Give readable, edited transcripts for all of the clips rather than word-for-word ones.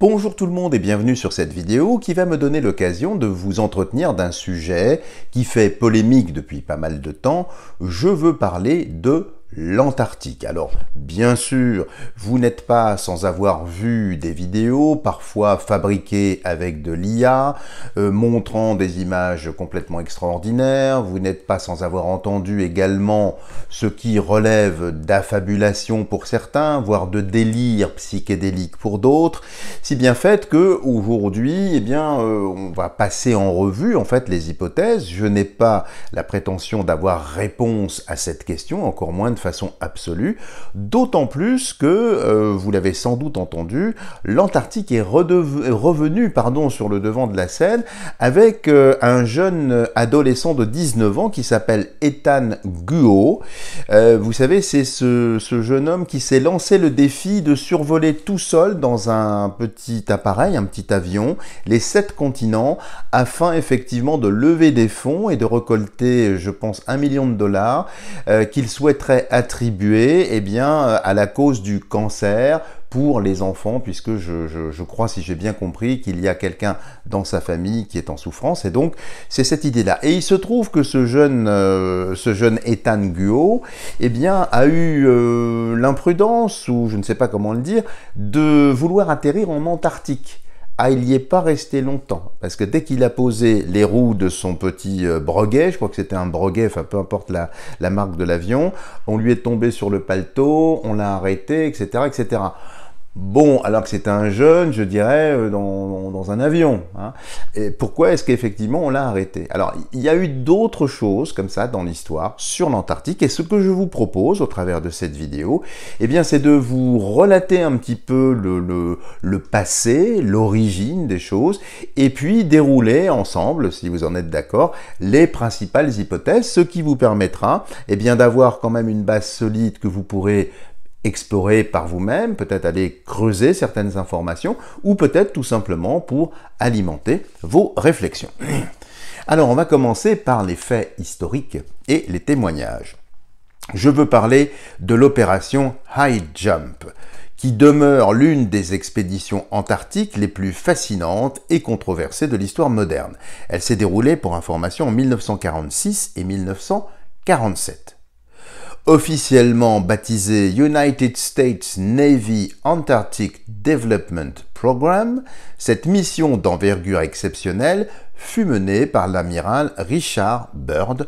Bonjour tout le monde et bienvenue sur cette vidéo qui va me donner l'occasion de vous entretenir d'un sujet qui fait polémique depuis pas mal de temps. Je veux parler de l'Antarctique. Alors, bien sûr, vous n'êtes pas sans avoir vu des vidéos, parfois fabriquées avec de l'IA, montrant des images complètement extraordinaires. Vous n'êtes pas sans avoir entendu également ce qui relève d'affabulation pour certains, voire de délire psychédélique pour d'autres. Si bien fait que aujourd'hui, on va passer en revue en fait les hypothèses. Je n'ai pas la prétention d'avoir réponse à cette question, encore moins de façon absolue, d'autant plus que, vous l'avez sans doute entendu, l'Antarctique est revenu sur le devant de la scène avec un jeune adolescent de 19 ans qui s'appelle Ethan Guo. Vous savez, c'est ce jeune homme qui s'est lancé le défi de survoler tout seul dans un petit appareil, un petit avion, les 7 continents, afin effectivement de lever des fonds et de récolter, je pense, $1 million qu'il souhaiterait attribuer à la cause du cancer pour les enfants, puisque je crois, si j'ai bien compris, qu'il y a quelqu'un dans sa famille qui est en souffrance, et donc c'est cette idée-là. Et il se trouve que ce jeune Ethan Guo, a eu l'imprudence, ou je ne sais pas comment le dire, de vouloir atterrir en Antarctique. Ah, il n'y est pas resté longtemps, parce que dès qu'il a posé les roues de son petit Breguet, je crois que c'était un Breguet, enfin peu importe la marque de l'avion, on lui est tombé sur le paletot, on l'a arrêté, etc., etc. Bon, alors que c'était un jeune, je dirais, dans un avion. Hein. Et pourquoi est-ce qu'effectivement on l'a arrêté? Alors, il y a eu d'autres choses comme ça dans l'histoire sur l'Antarctique, et ce que je vous propose au travers de cette vidéo, c'est de vous relater un petit peu le passé, l'origine des choses, et puis dérouler ensemble, si vous en êtes d'accord, les principales hypothèses, ce qui vous permettra d'avoir quand même une base solide que vous pourrez explorer par vous-même, peut-être aller creuser certaines informations, ou peut-être tout simplement pour alimenter vos réflexions. Alors, on va commencer par les faits historiques et les témoignages. Je veux parler de l'opération High Jump, qui demeure l'une des expéditions antarctiques les plus fascinantes et controversées de l'histoire moderne. Elle s'est déroulée, pour information, en 1946 et 1947. Officiellement baptisé United States Navy Antarctic Development Program, cette mission d'envergure exceptionnelle fut menée par l'amiral Richard Byrd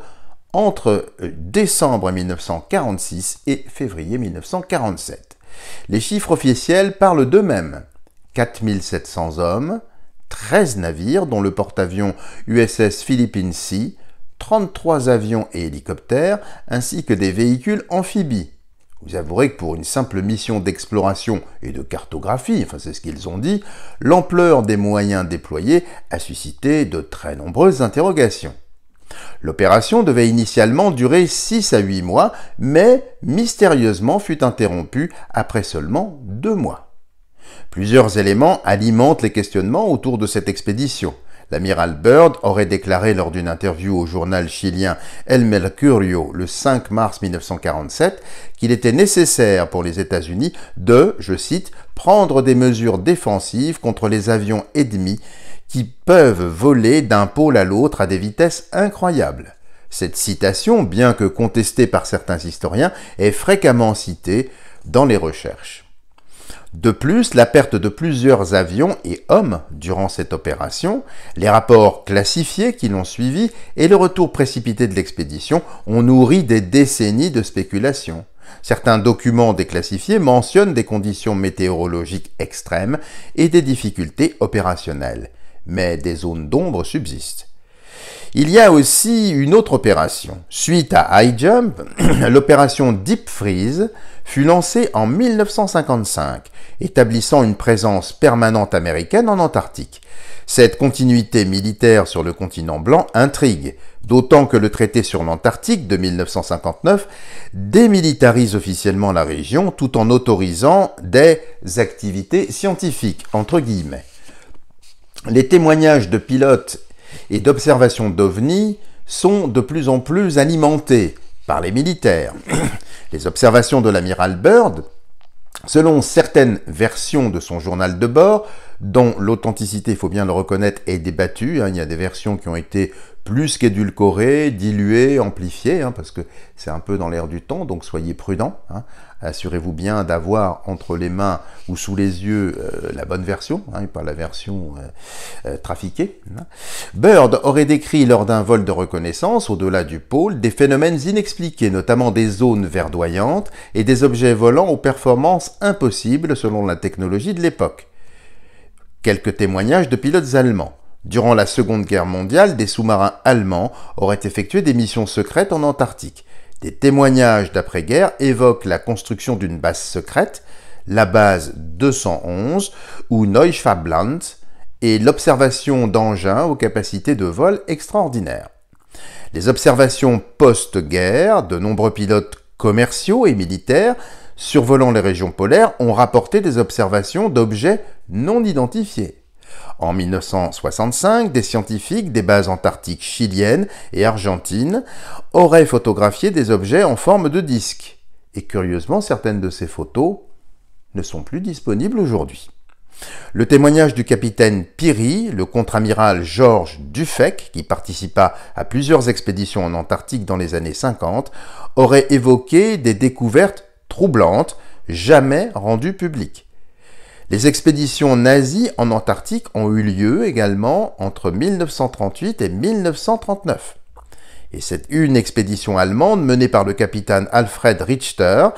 entre décembre 1946 et février 1947. Les chiffres officiels parlent d'eux-mêmes. 4700 hommes, 13 navires dont le porte-avions USS Philippine Sea, 33 avions et hélicoptères, ainsi que des véhicules amphibies. Vous avouerez que pour une simple mission d'exploration et de cartographie, enfin c'est ce qu'ils ont dit, l'ampleur des moyens déployés a suscité de très nombreuses interrogations. L'opération devait initialement durer 6 à 8 mois, mais mystérieusement fut interrompue après seulement 2 mois. Plusieurs éléments alimentent les questionnements autour de cette expédition. L'amiral Byrd aurait déclaré lors d'une interview au journal chilien El Mercurio le 5 mars 1947 qu'il était nécessaire pour les États-Unis de, je cite, « prendre des mesures défensives contre les avions ennemis qui peuvent voler d'un pôle à l'autre à des vitesses incroyables ». Cette citation, bien que contestée par certains historiens, est fréquemment citée dans les recherches. De plus, la perte de plusieurs avions et hommes durant cette opération, les rapports classifiés qui l'ont suivi et le retour précipité de l'expédition ont nourri des décennies de spéculations. Certains documents déclassifiés mentionnent des conditions météorologiques extrêmes et des difficultés opérationnelles, mais des zones d'ombre subsistent. Il y a aussi une autre opération. Suite à High Jump, l'opération Deep Freeze fut lancée en 1955, établissant une présence permanente américaine en Antarctique. Cette continuité militaire sur le continent blanc intrigue, d'autant que le traité sur l'Antarctique de 1959 démilitarise officiellement la région tout en autorisant des activités scientifiques, entre guillemets. Les témoignages de pilotes et d'observations d'OVNI sont de plus en plus alimentés par les militaires. Les observations de l'amiral Byrd, selon certaines versions de son journal de bord, dont l'authenticité, il faut bien le reconnaître, est débattue. Il y a des versions qui ont été plus qu'édulcorées, diluées, amplifiées, parce que c'est un peu dans l'air du temps, donc soyez prudents. Assurez-vous bien d'avoir entre les mains ou sous les yeux la bonne version, et pas la version trafiquée. Bird aurait décrit lors d'un vol de reconnaissance, au-delà du pôle, des phénomènes inexpliqués, notamment des zones verdoyantes et des objets volants aux performances impossibles selon la technologie de l'époque. Quelques témoignages de pilotes allemands. Durant la Seconde Guerre mondiale, des sous-marins allemands auraient effectué des missions secrètes en Antarctique. Des témoignages d'après-guerre évoquent la construction d'une base secrète, la base 211 ou Neuschwabenland, et l'observation d'engins aux capacités de vol extraordinaires. Les observations post-guerre, de nombreux pilotes commerciaux et militaires survolant les régions polaires ont rapporté des observations d'objets non identifiés. En 1965, des scientifiques des bases antarctiques chiliennes et argentines auraient photographié des objets en forme de disque. Et curieusement, certaines de ces photos ne sont plus disponibles aujourd'hui. Le témoignage du capitaine Peary, le contre-amiral Georges Dufek, qui participa à plusieurs expéditions en Antarctique dans les années 50, aurait évoqué des découvertes troublantes, jamais rendues publiques. Les expéditions nazies en Antarctique ont eu lieu également entre 1938 et 1939. Et c'est une expédition allemande menée par le capitaine Alfred Richter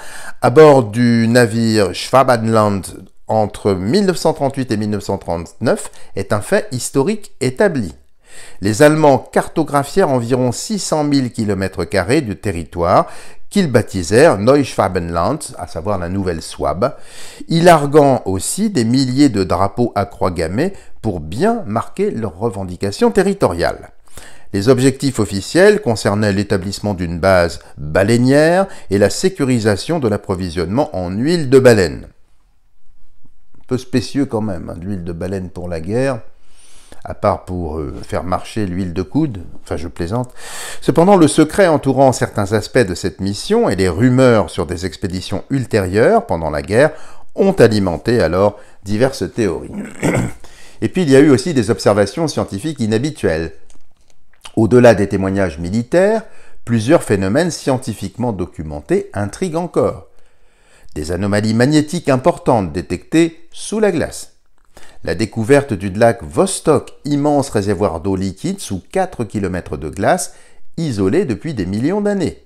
à bord du navire Schwabenland entre 1938 et 1939 est un fait historique établi. Les Allemands cartographièrent environ 600 000 km² de territoire qu'ils baptisèrent Neuschwabenland, à savoir la nouvelle Souabe, y larguant aussi des milliers de drapeaux à croix gammées pour bien marquer leurs revendications territoriales. Les objectifs officiels concernaient l'établissement d'une base baleinière et la sécurisation de l'approvisionnement en huile de baleine. Un peu spécieux quand même, l'huile de baleine pour la guerre, à part pour faire marcher l'huile de coude, enfin je plaisante. Cependant, le secret entourant certains aspects de cette mission et les rumeurs sur des expéditions ultérieures pendant la guerre ont alimenté alors diverses théories. Et puis il y a eu aussi des observations scientifiques inhabituelles. Au-delà des témoignages militaires, plusieurs phénomènes scientifiquement documentés intriguent encore. Des anomalies magnétiques importantes détectées sous la glace. La découverte du lac Vostok, immense réservoir d'eau liquide sous 4 km de glace, isolé depuis des millions d'années.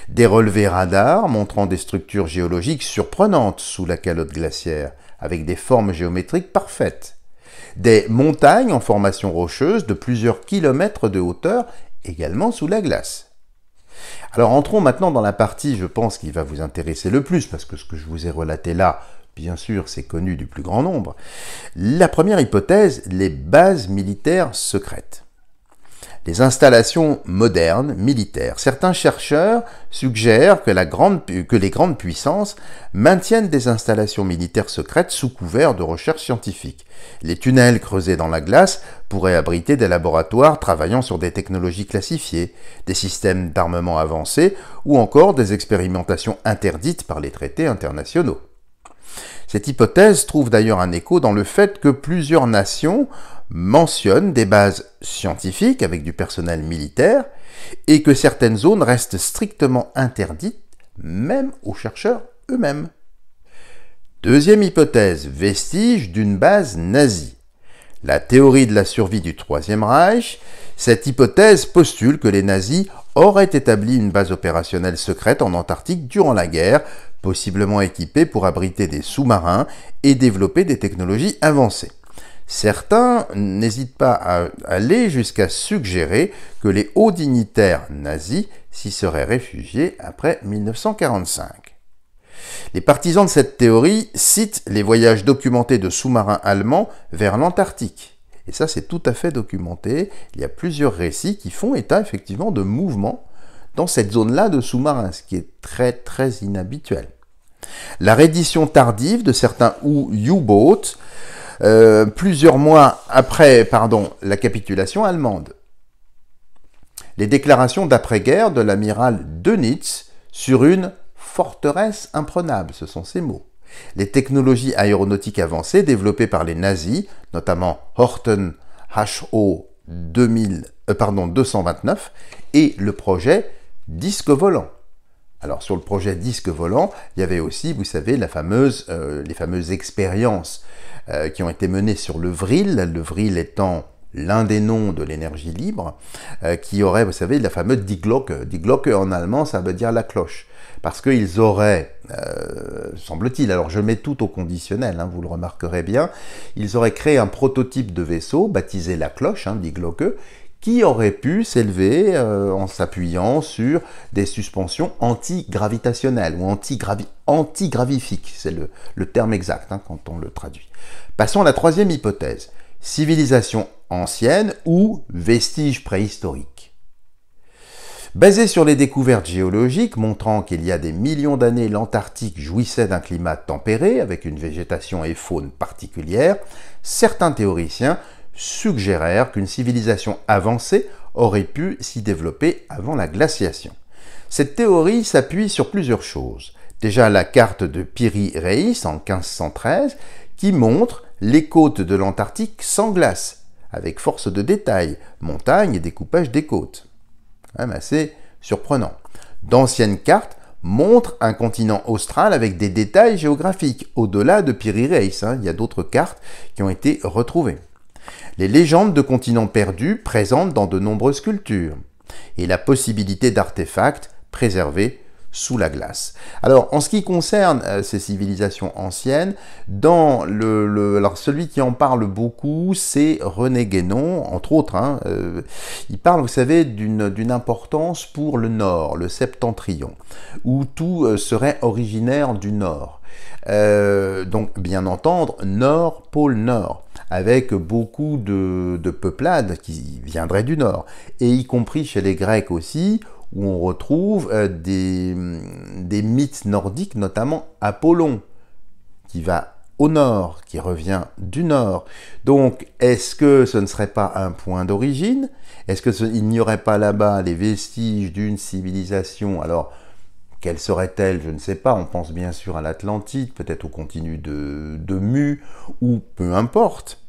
Des relevés radars montrant des structures géologiques surprenantes sous la calotte glaciaire, avec des formes géométriques parfaites. Des montagnes en formation rocheuse de plusieurs kilomètres de hauteur, également sous la glace. Alors entrons maintenant dans la partie, je pense, qui va vous intéresser le plus, parce que ce que je vous ai relaté là, bien sûr, c'est connu du plus grand nombre. La première hypothèse, les bases militaires secrètes. Les installations modernes, militaires. Certains chercheurs suggèrent que les grandes puissances maintiennent des installations militaires secrètes sous couvert de recherche scientifique. Les tunnels creusés dans la glace pourraient abriter des laboratoires travaillant sur des technologies classifiées, des systèmes d'armement avancés ou encore des expérimentations interdites par les traités internationaux. Cette hypothèse trouve d'ailleurs un écho dans le fait que plusieurs nations mentionnent des bases scientifiques avec du personnel militaire et que certaines zones restent strictement interdites, même aux chercheurs eux-mêmes. Deuxième hypothèse, vestige d'une base nazie. La théorie de la survie du Troisième Reich, cette hypothèse postule que les nazis auraient établi une base opérationnelle secrète en Antarctique durant la guerre, possiblement équipée pour abriter des sous-marins et développer des technologies avancées. Certains n'hésitent pas à aller jusqu'à suggérer que les hauts dignitaires nazis s'y seraient réfugiés après 1945. Les partisans de cette théorie citent les voyages documentés de sous-marins allemands vers l'Antarctique. Et ça, c'est tout à fait documenté. Il y a plusieurs récits qui font état effectivement de mouvements dans cette zone-là de sous-marins, ce qui est très très inhabituel. La reddition tardive de certains U-boats, plusieurs mois après la capitulation allemande. Les déclarations d'après-guerre de l'amiral Dönitz sur une forteresse imprenable, ce sont ces mots. Les technologies aéronautiques avancées développées par les nazis, notamment Horten HO 229 et le projet disque volant. Alors sur le projet disque volant, il y avait aussi, vous savez, les fameuses expériences qui ont été menées sur le vril étant l'un des noms de l'énergie libre, qui aurait, vous savez, la fameuse Die Glocke. Die Glocke en allemand, ça veut dire la cloche. Parce qu'ils auraient, semble-t-il, alors je mets tout au conditionnel, hein, vous le remarquerez bien, ils auraient créé un prototype de vaisseau baptisé la cloche, hein, Die Glocke, qui aurait pu s'élever en s'appuyant sur des suspensions antigravitationnelles ou antigravifiques, c'est le terme exact hein, quand on le traduit. Passons à la troisième hypothèse, civilisation ancienne ou vestiges préhistoriques. Basée sur les découvertes géologiques montrant qu'il y a des millions d'années l'Antarctique jouissait d'un climat tempéré avec une végétation et faune particulière, certains théoriciens suggérèrent qu'une civilisation avancée aurait pu s'y développer avant la glaciation. Cette théorie s'appuie sur plusieurs choses. Déjà la carte de Piri Reis en 1513 qui montre les côtes de l'Antarctique sans glace, avec force de détail, montagnes et découpage des côtes. Quand même assez surprenant. D'anciennes cartes montrent un continent austral avec des détails géographiques, au-delà de Piri Reis. Il y a d'autres cartes qui ont été retrouvées. Les légendes de continents perdus présentes dans de nombreuses cultures, et la possibilité d'artefacts préservés sous la glace. Alors, en ce qui concerne ces civilisations anciennes, alors celui qui en parle beaucoup, c'est René Guénon, entre autres. Hein, il parle, vous savez, d'une importance pour le Nord, le Septentrion, où tout serait originaire du Nord. Donc, bien entendre, Nord, pôle Nord, avec beaucoup de peuplades qui viendraient du Nord, et y compris chez les Grecs aussi, où on retrouve des mythes nordiques, notamment Apollon, qui va au nord, qui revient du nord. Donc, est-ce que ce ne serait pas un point d'origine? Est-ce qu'il n'y aurait pas là-bas les vestiges d'une civilisation? Alors, quelle serait-elle? Je ne sais pas. On pense bien sûr à l'Atlantide, peut-être au continu de Mu, ou peu importe.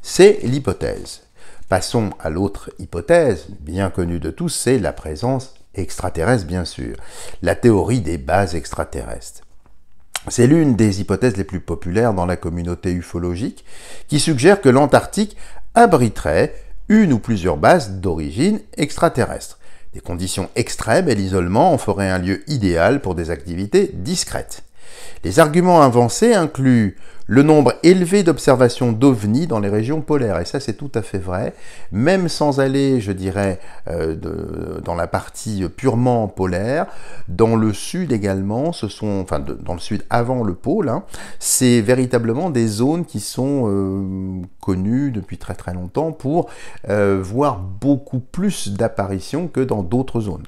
C'est l'hypothèse. Passons à l'autre hypothèse, bien connue de tous, c'est la présence extraterrestre, bien sûr. La théorie des bases extraterrestres. C'est l'une des hypothèses les plus populaires dans la communauté ufologique, qui suggère que l'Antarctique abriterait une ou plusieurs bases d'origine extraterrestre. Des conditions extrêmes et l'isolement en feraient un lieu idéal pour des activités discrètes. Les arguments avancés incluent le nombre élevé d'observations d'OVNI dans les régions polaires, et ça c'est tout à fait vrai, même sans aller, je dirais, dans la partie purement polaire, dans le sud également, dans le sud avant le pôle, hein, c'est véritablement des zones qui sont connues depuis très très longtemps pour voir beaucoup plus d'apparitions que dans d'autres zones.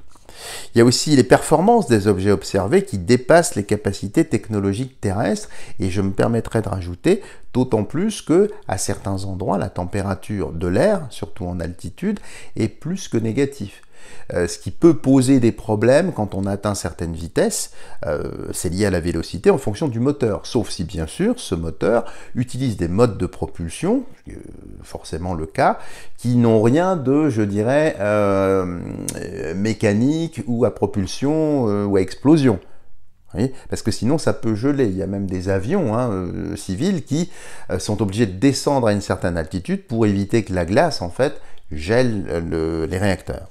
Il y a aussi les performances des objets observés qui dépassent les capacités technologiques terrestres, et je me permettrai de rajouter d'autant plus que à certains endroits la température de l'air, surtout en altitude, est plus que négative. Ce qui peut poser des problèmes quand on atteint certaines vitesses, c'est lié à la vélocité en fonction du moteur, sauf si bien sûr ce moteur utilise des modes de propulsion, forcément le cas, qui n'ont rien de, je dirais, mécanique ou à propulsion ou à explosion. Oui, parce que sinon ça peut geler. Il y a même des avions civils qui sont obligés de descendre à une certaine altitude pour éviter que la glace en fait gèle les réacteurs.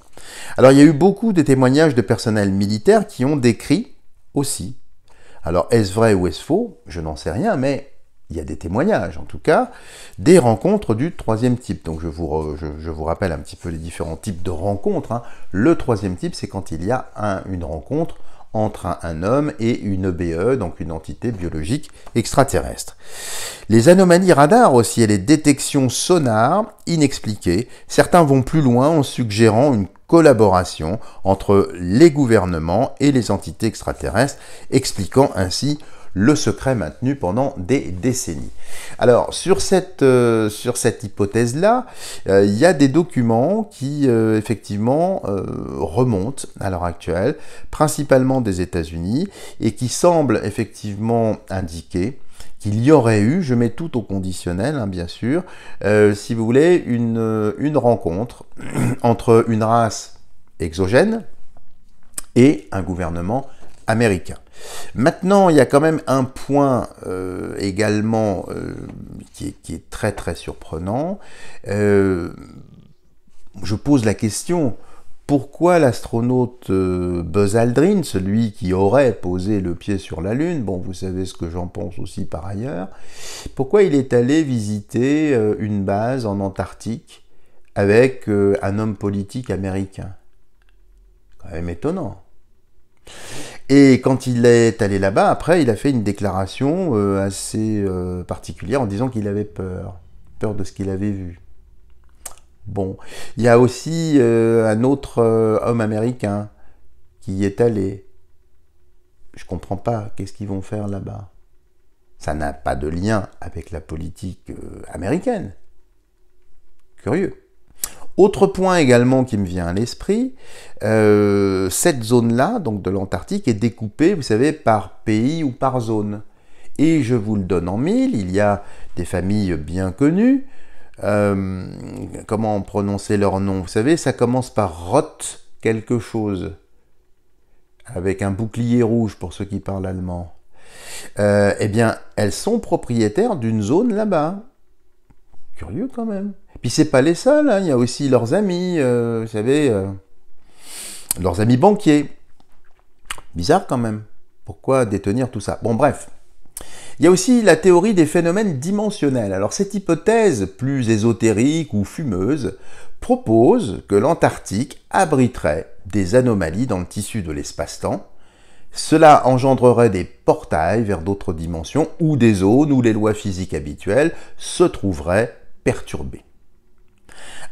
Alors il y a eu beaucoup de témoignages de personnel militaire qui ont décrit aussi. Alors est-ce vrai ou est-ce faux? Je n'en sais rien, mais il y a des témoignages en tout cas, des rencontres du troisième type. Donc je vous rappelle un petit peu les différents types de rencontres. Hein. Le troisième type, c'est quand il y a une rencontre entre un homme et une EBE, donc une entité biologique extraterrestre. Les anomalies radars aussi et les détections sonars inexpliquées, certains vont plus loin en suggérant une collaboration entre les gouvernements et les entités extraterrestres, expliquant ainsi le secret maintenu pendant des décennies. Alors, sur cette hypothèse-là, il y a des documents qui, effectivement, remontent à l'heure actuelle, principalement des États-Unis, et qui semblent effectivement indiquer qu'il y aurait eu, je mets tout au conditionnel, hein, bien sûr, si vous voulez, une rencontre entre une race exogène et un gouvernement américain. Maintenant, il y a quand même un point également qui est très très surprenant. Je pose la question, pourquoi l'astronaute Buzz Aldrin, celui qui aurait posé le pied sur la Lune, bon, vous savez ce que j'en pense aussi par ailleurs, pourquoi il est allé visiter une base en Antarctique avec un homme politique américain? Quand même étonnant. Et quand il est allé là-bas, après, il a fait une déclaration assez particulière en disant qu'il avait peur de ce qu'il avait vu. Bon, il y a aussi un autre homme américain qui y est allé. Je ne comprends pas, qu'est-ce qu'ils vont faire là-bas? Ça n'a pas de lien avec la politique américaine. Curieux. Autre point également qui me vient à l'esprit, cette zone-là, donc de l'Antarctique, est découpée, vous savez, par pays ou par zone. Et je vous le donne en mille, il y a des familles bien connues. Comment prononcer leur nom? Vous savez, ça commence par Roth quelque chose, avec un bouclier rouge pour ceux qui parlent allemand. Eh bien, elles sont propriétaires d'une zone là-bas. Curieux quand même. Puis c'est pas les seuls, hein. Il y a aussi leurs amis, vous savez, leurs amis banquiers. Bizarre quand même. Pourquoi détenir tout ça? Bon, bref. Il y a aussi la théorie des phénomènes dimensionnels. Alors cette hypothèse, plus ésotérique ou fumeuse, propose que l'Antarctique abriterait des anomalies dans le tissu de l'espace-temps. Cela engendrerait des portails vers d'autres dimensions ou des zones où les lois physiques habituelles se trouveraient perturbées.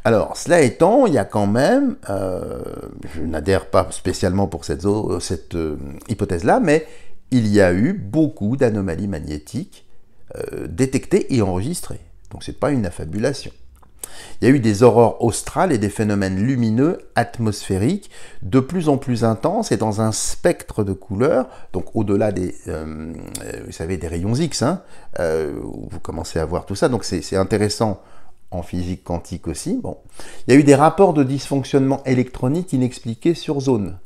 Alors, cela étant, il y a quand même, je n'adhère pas spécialement pour cette hypothèse-là, mais il y a eu beaucoup d'anomalies magnétiques détectées et enregistrées. Donc, ce n'est pas une affabulation. Il y a eu des aurores australes et des phénomènes lumineux atmosphériques de plus en plus intenses et dans un spectre de couleurs, donc au-delà des, vous savez, des rayons X, hein, où vous commencez à voir tout ça. Donc, c'est intéressant en physique quantique aussi. Bon. Il y a eu des rapports de dysfonctionnement électronique inexpliqués sur zone.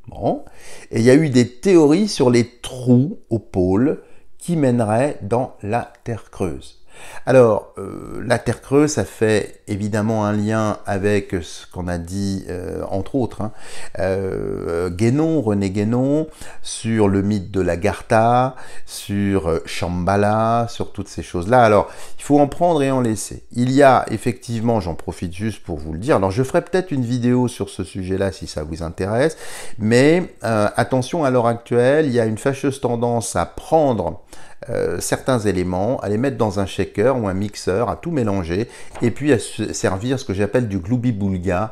Bon. Et il y a eu des théories sur les trous au pôle qui mèneraient dans la Terre creuse. Alors, la Terre creuse, ça fait évidemment un lien avec ce qu'on a dit, entre autres, hein, Guénon, René Guénon, sur le mythe de l'Agartha, sur Shambhala, sur toutes ces choses-là. Alors, il faut en prendre et en laisser. Il y a effectivement, j'en profite juste pour vous le dire, alors je ferai peut-être une vidéo sur ce sujet-là si ça vous intéresse, mais attention, à l'heure actuelle, il y a une fâcheuse tendance à prendre certains éléments, à les mettre dans un shaker ou un mixeur, à tout mélanger, et puis à se servir ce que j'appelle du gloubi-boulga,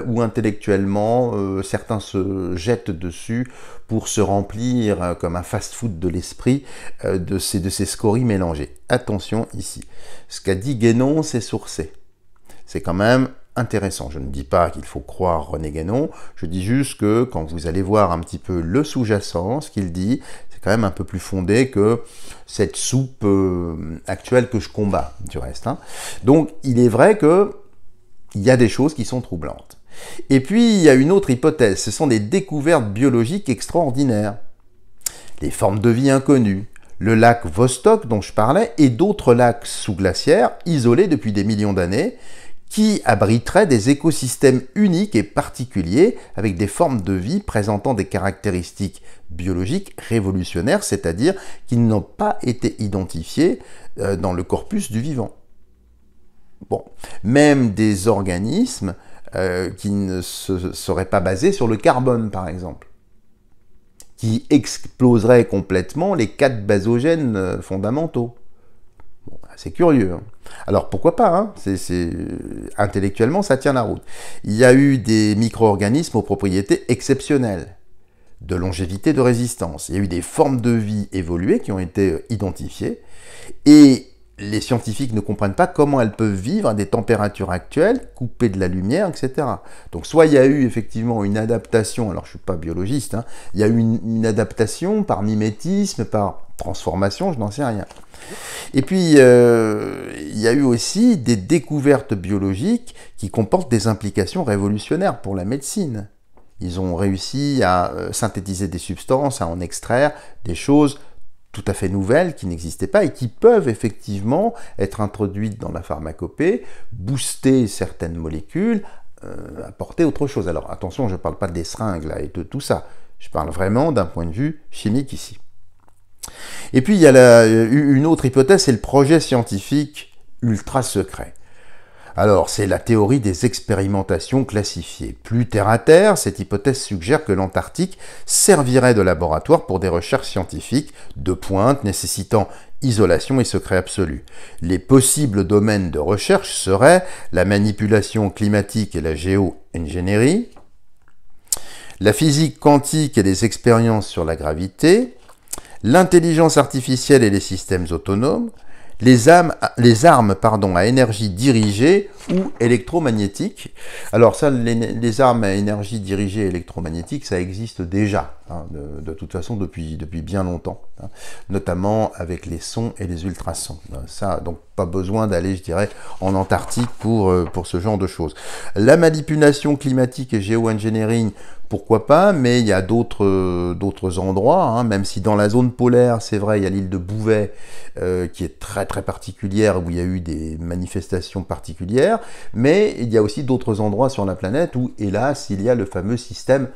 où intellectuellement certains se jettent dessus pour se remplir comme un fast-food de l'esprit de ces scories mélangées. Attention ici, ce qu'a dit Guénon, c'est sourcé. C'est quand même intéressant. Je ne dis pas qu'il faut croire René Guénon, je dis juste que quand vous allez voir un petit peu le sous-jacent, ce qu'il dit, c'est quand même un peu plus fondé que cette soupe actuelle que je combats, du reste. Hein. Donc, il est vrai qu'il y a des choses qui sont troublantes. Et puis, il y a une autre hypothèse, ce sont des découvertes biologiques extraordinaires. Les formes de vie inconnues, le lac Vostok dont je parlais, et d'autres lacs sous-glaciaires, isolés depuis des millions d'années, qui abriterait des écosystèmes uniques et particuliers avec des formes de vie présentant des caractéristiques biologiques révolutionnaires, c'est-à-dire qui n'ont pas été identifiées dans le corpus du vivant. Bon, même des organismes qui ne seraient pas basés sur le carbone, par exemple, qui exploseraient complètement les 4 basogènes fondamentaux. Bon, c'est curieux. Hein. Alors pourquoi pas, hein, intellectuellement ça tient la route. Il y a eu des micro-organismes aux propriétés exceptionnelles, de longévité, de résistance. Il y a eu des formes de vie évoluées qui ont été identifiées, et les scientifiques ne comprennent pas comment elles peuvent vivre à des températures actuelles, coupées de la lumière, etc. Donc soit il y a eu effectivement une adaptation, alors je ne suis pas biologiste, hein, il y a eu une adaptation par mimétisme, par transformation, je n'en sais rien. Et puis, il y a eu aussi des découvertes biologiques qui comportent des implications révolutionnaires pour la médecine. Ils ont réussi à synthétiser des substances, à en extraire des choses tout à fait nouvelles qui n'existaient pas et qui peuvent effectivement être introduites dans la pharmacopée, booster certaines molécules, apporter autre chose. Alors attention, je ne parle pas des seringues là, et de tout ça. Je parle vraiment d'un point de vue chimique ici. Et puis il y a une autre hypothèse, c'est le projet scientifique ultra secret. Alors, c'est la théorie des expérimentations classifiées. Plus terre à terre, cette hypothèse suggère que l'Antarctique servirait de laboratoire pour des recherches scientifiques de pointe nécessitant isolation et secret absolu. Les possibles domaines de recherche seraient la manipulation climatique et la géo-ingénierie, la physique quantique et les expériences sur la gravité, l'intelligence artificielle et les systèmes autonomes, les armes à énergie dirigée ou électromagnétique. Alors ça, les armes à énergie dirigée électromagnétique, ça existe déjà, hein, de toute façon depuis bien longtemps, hein, notamment avec les sons et les ultrasons. Ça, donc pas besoin d'aller, je dirais, en Antarctique pour ce genre de choses. La manipulation climatique et géo-engineering, pourquoi pas, mais il y a d'autres endroits, hein, même si dans la zone polaire, c'est vrai, il y a l'île de Bouvet, qui est très très particulière, où il y a eu des manifestations particulières, mais il y a aussi d'autres endroits sur la planète où, hélas, il y a le fameux système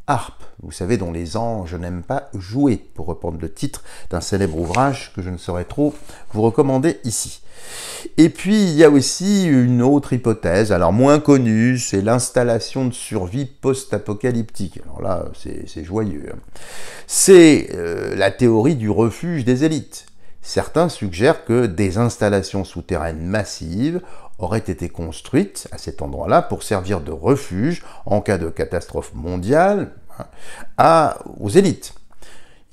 HAARP, vous savez, dont les anges n'aiment pas jouer, pour reprendre le titre d'un célèbre ouvrage que je ne saurais trop vous recommander ici. Et puis, il y a aussi une autre hypothèse, alors moins connue, c'est l'installation de survie post-apocalyptique. Alors là, c'est joyeux. C'est la théorie du refuge des élites. Certains suggèrent que des installations souterraines massives auraient été construites à cet endroit-là pour servir de refuge en cas de catastrophe mondiale, hein, aux élites.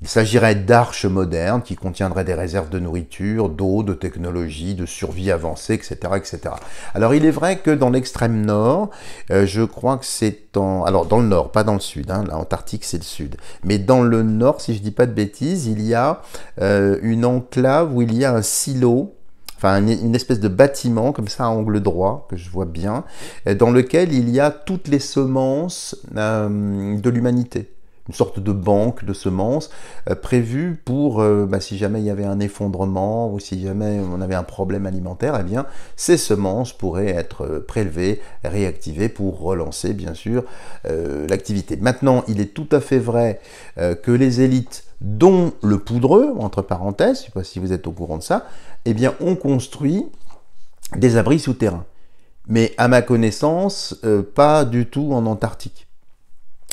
Il s'agirait d'arches modernes qui contiendraient des réserves de nourriture, d'eau, de technologie, de survie avancée, etc., etc. Alors il est vrai que dans l'extrême nord, je crois que c'est alors dans le nord, pas dans le sud, hein, l'Antarctique c'est le sud, mais dans le nord, si je dis pas de bêtises, il y a une enclave où il y a un silo, enfin une espèce de bâtiment comme ça à angle droit, que je vois bien, dans lequel il y a toutes les semences de l'humanité. Une sorte de banque de semences prévue pour, si jamais il y avait un effondrement ou si jamais on avait un problème alimentaire, eh bien, ces semences pourraient être prélevées, réactivées pour relancer, bien sûr, l'activité. Maintenant, il est tout à fait vrai que les élites, dont le poudreux, entre parenthèses, je ne sais pas si vous êtes au courant de ça, eh bien, ont construit des abris souterrains. Mais à ma connaissance, pas du tout en Antarctique.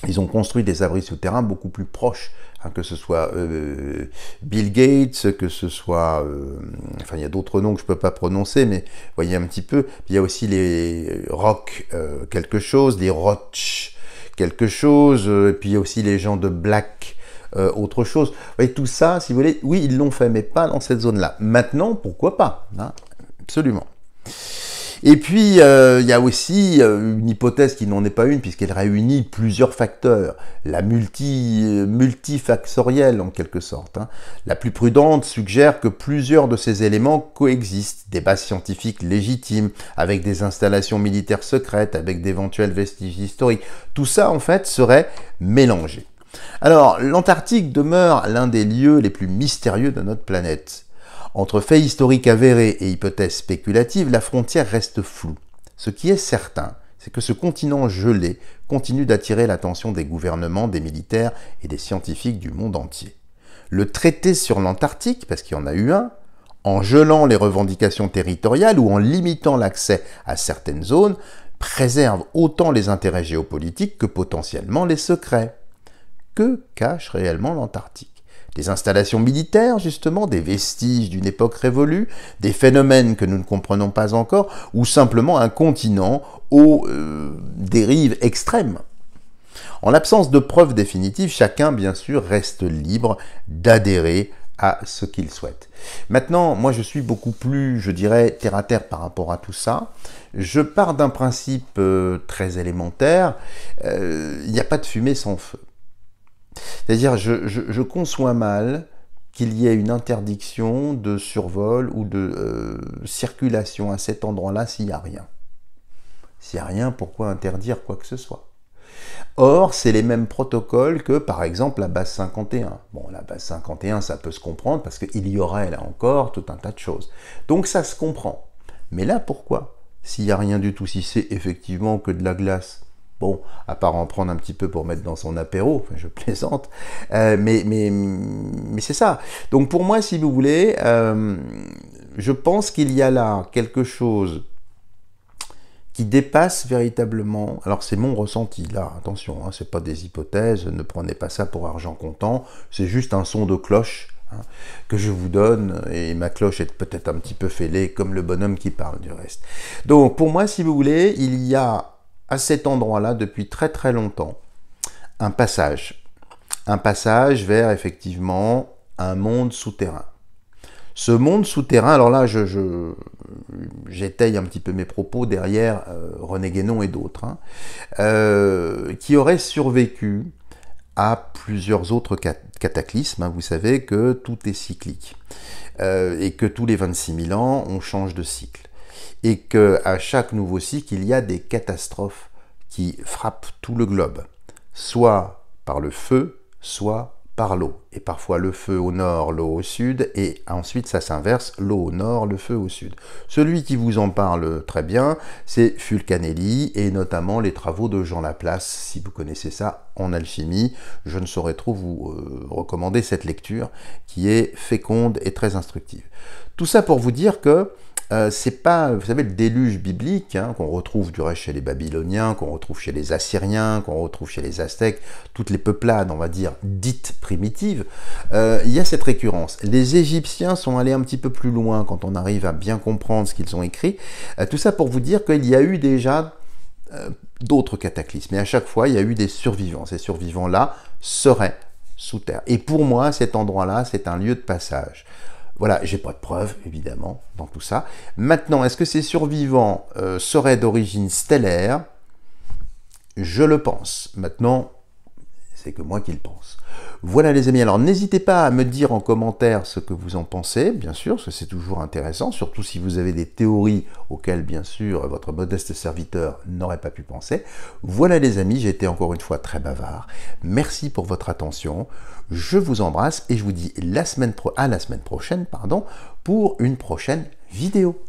Ils ont construit des abris souterrains beaucoup plus proches, hein, que ce soit Bill Gates, que ce soit... enfin, il y a d'autres noms que je ne peux pas prononcer, mais vous voyez un petit peu. Il y a aussi les Rock quelque chose, les Roch quelque chose, et puis il y a aussi les gens de Black autre chose. Vous voyez, tout ça, si vous voulez, oui, ils l'ont fait, mais pas dans cette zone-là. Maintenant, pourquoi pas, hein, absolument. Et puis, il y a aussi une hypothèse qui n'en est pas une, puisqu'elle réunit plusieurs facteurs, la multifactorielle en quelque sorte. Hein. La plus prudente suggère que plusieurs de ces éléments coexistent, des bases scientifiques légitimes, avec des installations militaires secrètes, avec d'éventuels vestiges historiques. Tout ça, en fait, serait mélangé. Alors, l'Antarctique demeure l'un des lieux les plus mystérieux de notre planète. Entre faits historiques avérés et hypothèses spéculatives, la frontière reste floue. Ce qui est certain, c'est que ce continent gelé continue d'attirer l'attention des gouvernements, des militaires et des scientifiques du monde entier. Le traité sur l'Antarctique, parce qu'il y en a eu un, en gelant les revendications territoriales ou en limitant l'accès à certaines zones, préserve autant les intérêts géopolitiques que potentiellement les secrets. Que cache réellement l'Antarctique ? Des installations militaires, justement, des vestiges d'une époque révolue, des phénomènes que nous ne comprenons pas encore, ou simplement un continent aux dérives extrêmes. En l'absence de preuves définitives, chacun, bien sûr, reste libre d'adhérer à ce qu'il souhaite. Maintenant, moi je suis beaucoup plus, je dirais, terre à terre par rapport à tout ça. Je pars d'un principe très élémentaire, il n'y a pas de fumée sans feu. C'est-à-dire, je conçois mal qu'il y ait une interdiction de survol ou de circulation à cet endroit-là s'il n'y a rien. S'il n'y a rien, pourquoi interdire quoi que ce soit? Or, c'est les mêmes protocoles que, par exemple, la base 51. Bon, la base 51, ça peut se comprendre parce qu'il y aurait, là encore, tout un tas de choses. Donc, ça se comprend. Mais là, pourquoi? S'il n'y a rien du tout, si c'est effectivement que de la glace, bon, à part en prendre un petit peu pour mettre dans son apéro, enfin, je plaisante, mais c'est ça. Donc, pour moi, si vous voulez, je pense qu'il y a là quelque chose qui dépasse véritablement, alors c'est mon ressenti là, attention, hein, c'est pas des hypothèses, ne prenez pas ça pour argent comptant, c'est juste un son de cloche hein, que je vous donne, et ma cloche est peut-être un petit peu fêlée, comme le bonhomme qui parle du reste. Donc pour moi, si vous voulez, il y a à cet endroit-là, depuis très très longtemps, un passage vers effectivement un monde souterrain. Ce monde souterrain, alors là, j'étaye un petit peu mes propos derrière René Guénon et d'autres, hein, qui auraient survécu à plusieurs autres cataclysmes. Hein. Vous savez que tout est cyclique et que tous les 26 000 ans, on change de cycle. Et qu'à chaque nouveau cycle, il y a des catastrophes qui frappent tout le globe, soit par le feu, soit par l'eau. Et parfois le feu au nord, l'eau au sud, et ensuite ça s'inverse, l'eau au nord, le feu au sud. Celui qui vous en parle très bien, c'est Fulcanelli, et notamment les travaux de Jean Laplace. Si vous connaissez ça en alchimie, je ne saurais trop vous recommander cette lecture, qui est féconde et très instructive. Tout ça pour vous dire que c'est pas, vous savez, le déluge biblique hein, qu'on retrouve du reste chez les Babyloniens, qu'on retrouve chez les Assyriens, qu'on retrouve chez les Aztèques, toutes les peuplades, on va dire, dites primitives, il y a cette récurrence. Les Égyptiens sont allés un petit peu plus loin quand on arrive à bien comprendre ce qu'ils ont écrit. Tout ça pour vous dire qu'il y a eu déjà d'autres cataclysmes. Et à chaque fois, il y a eu des survivants. Ces survivants-là seraient sous terre. Et pour moi, cet endroit-là, c'est un lieu de passage. Voilà, j'ai pas de preuves, évidemment, dans tout ça. Maintenant, est-ce que ces survivants seraient d'origine stellaire? Je le pense. Maintenant, c'est que moi qui le pense. Voilà les amis, alors n'hésitez pas à me dire en commentaire ce que vous en pensez, bien sûr, parce que c'est toujours intéressant, surtout si vous avez des théories auxquelles, bien sûr, votre modeste serviteur n'aurait pas pu penser. Voilà les amis, j'ai été encore une fois très bavard. Merci pour votre attention, je vous embrasse et je vous dis à la semaine prochaine pour une prochaine vidéo.